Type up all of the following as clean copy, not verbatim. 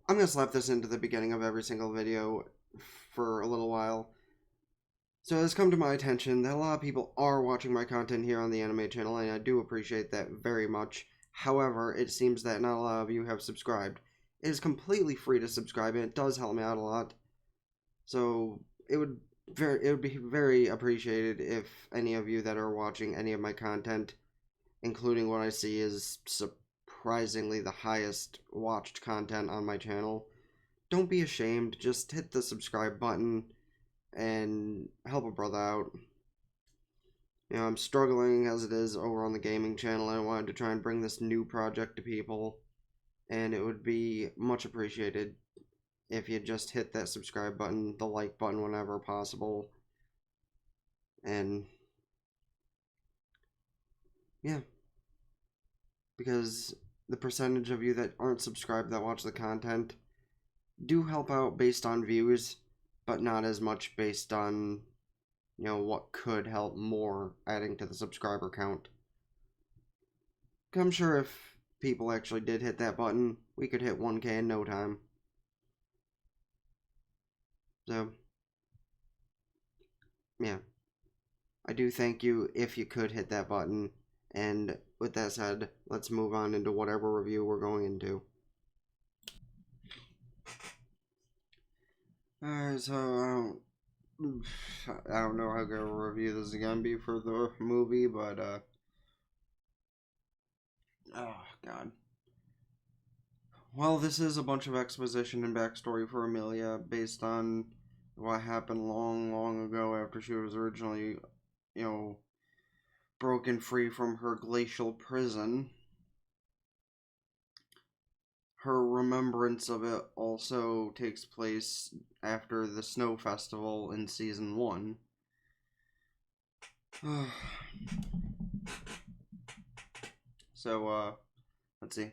I'm going to slap this into the beginning of every single video for a little while. So it has come to my attention that a lot of people are watching my content here on the anime channel, and I do appreciate that very much. However, it seems that not a lot of you have subscribed. It is completely free to subscribe, and it does help me out a lot. So it would be very appreciated if any of you that are watching any of my content, including what I see is surprisingly the highest watched content on my channel, don't be ashamed. Just hit the subscribe button and help a brother out. I'm struggling as it is over on the gaming channel, and I wanted to try and bring this new project to people, and it would be much appreciated if you just hit that subscribe button, the like button whenever possible, and yeah, because the percentage of you that aren't subscribed that watch the content do help out based on views, but not as much based on what could help more adding to the subscriber count. I'm sure if people actually did hit that button, we could hit 1K in no time. So, yeah. I do thank you if you could hit that button. And with that said, let's move on into whatever review we're going into. Alright, so I don't know how good a review this is gonna be for the movie, but oh god. Well, this is a bunch of exposition and backstory for Amelia based on what happened long, long ago after she was originally, you know, broken free from her glacial prison. Her remembrance of it also takes place after the Snow Festival in season 1. So, let's see.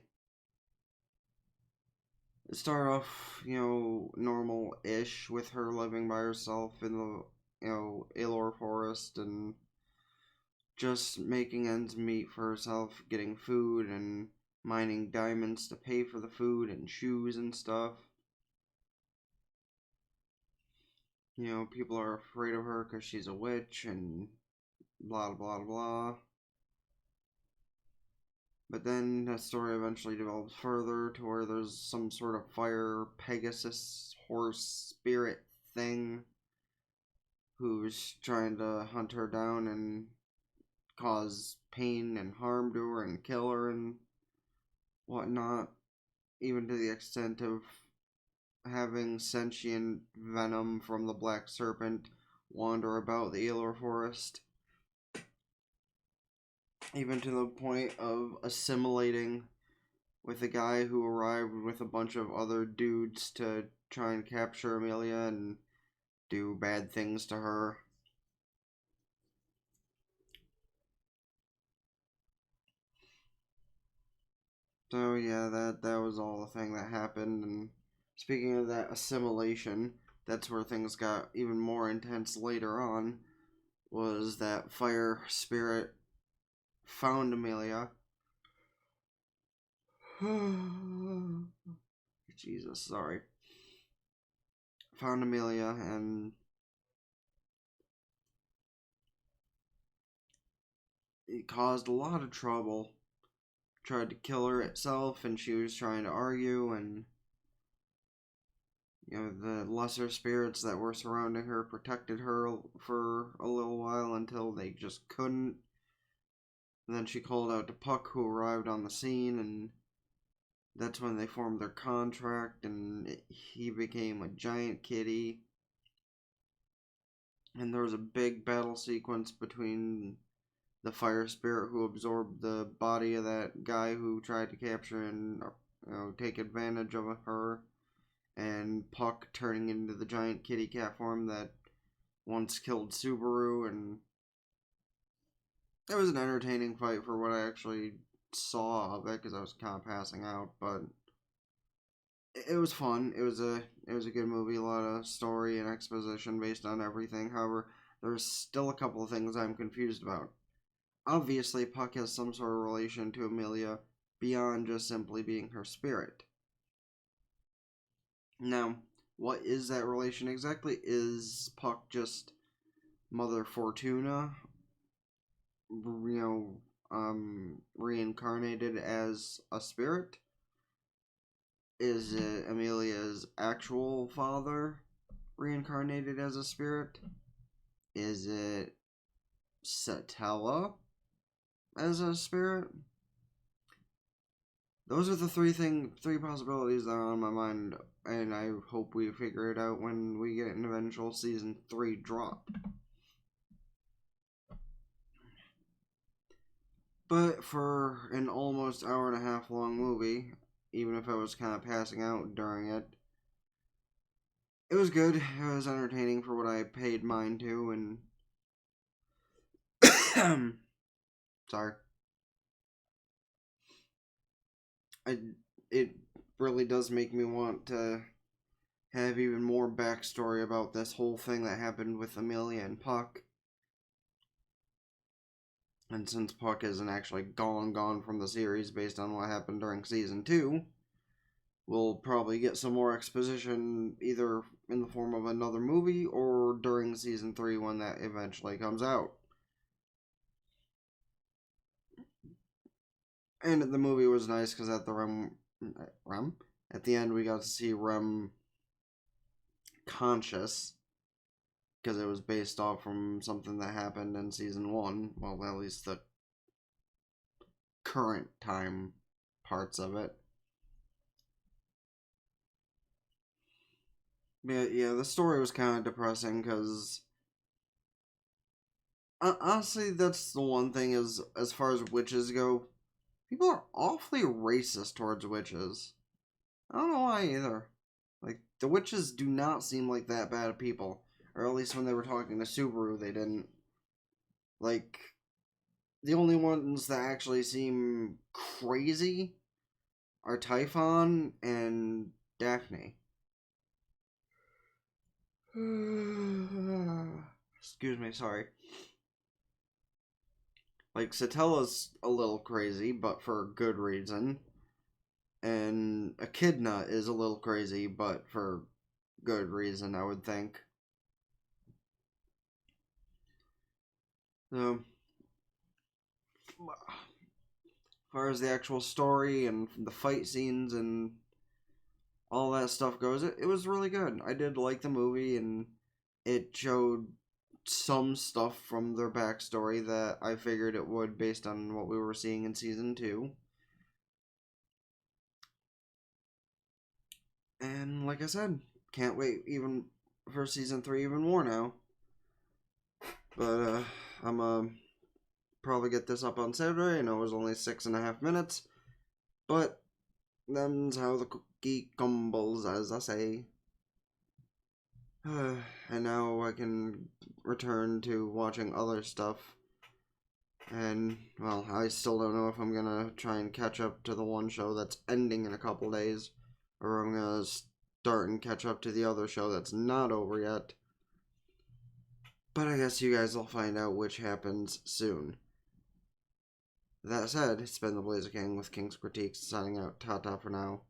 It started off, normal-ish with her living by herself in the, Ilor Forest and just making ends meet for herself, getting food and mining diamonds to pay for the food and shoes and stuff. People are afraid of her because she's a witch and blah blah blah. But then the story eventually develops further to where there's some sort of fire Pegasus horse spirit thing who's trying to hunt her down and cause pain and harm to her and kill her and whatnot, even to the extent of having sentient venom from the black serpent wander about the Elor forest, even to the point of assimilating with a guy who arrived with a bunch of other dudes to try and capture Amelia and do bad things to her. So yeah, that was all the thing that happened. And speaking of that assimilation, that's where things got even more intense later on. Was that fire spirit found Amelia? Jesus, sorry. Found Amelia and it caused a lot of trouble. Tried to kill her itself, and she was trying to argue, and the lesser spirits that were surrounding her protected her for a little while until they just couldn't. And then she called out to Puck, who arrived on the scene, and that's when they formed their contract, and he became a giant kitty. And there was a big battle sequence between the fire spirit who absorbed the body of that guy who tried to capture and take advantage of her, and Puck turning into the giant kitty cat form that once killed Subaru. And it was an entertaining fight for what I actually saw of it because I was kind of passing out, but it was fun. It was a good movie, a lot of story and exposition based on everything. However, there's still a couple of things I'm confused about. Obviously, Puck has some sort of relation to Amelia beyond just simply being her spirit. Now, what is that relation exactly? Is Puck just Mother Fortuna, reincarnated as a spirit? Is it Amelia's actual father reincarnated as a spirit? Is it Satella as a spirit? Those are the three possibilities that are on my mind, and I hope we figure it out when we get an eventual season 3 drop. But for an almost hour and a half long movie, even if I was kind of passing out during it, it was good. It was entertaining for what I paid mine to, and sorry. It really does make me want to have even more backstory about this whole thing that happened with Amelia and Puck. And since Puck isn't actually gone from the series based on what happened during season 2, we'll probably get some more exposition either in the form of another movie or during season 3 when that eventually comes out. And the movie was nice because at the at the end we got to see Rem conscious, because it was based off from something that happened in season 1. Well, at least the current time parts of it. But yeah, the story was kind of depressing because honestly, that's the one thing is, as far as witches go, people are awfully racist towards witches. I don't know why either. Like, the witches do not seem like that bad of people. Or at least when they were talking to Subaru, they didn't. Like, the only ones that actually seem crazy are Typhon and Daphne. Excuse me, sorry. Like, Satella's a little crazy, but for good reason. And Echidna is a little crazy, but for good reason, I would think. So, as far as the actual story and the fight scenes and all that stuff goes, it was really good. I did like the movie, and it showed some stuff from their backstory that I figured it would based on what we were seeing in season 2. And like I said, can't wait even for season 3 even more now. But I'm probably get this up on Saturday. I know it was only 6.5 minutes, but them's how the cookie crumbles, as I say. And now I can return to watching other stuff. And, well, I still don't know if I'm gonna try and catch up to the one show that's ending in a couple days, or I'm gonna start and catch up to the other show that's not over yet. But I guess you guys will find out which happens soon. That said, it's been the Blazer King with King's Critique signing out. Ta-ta for now.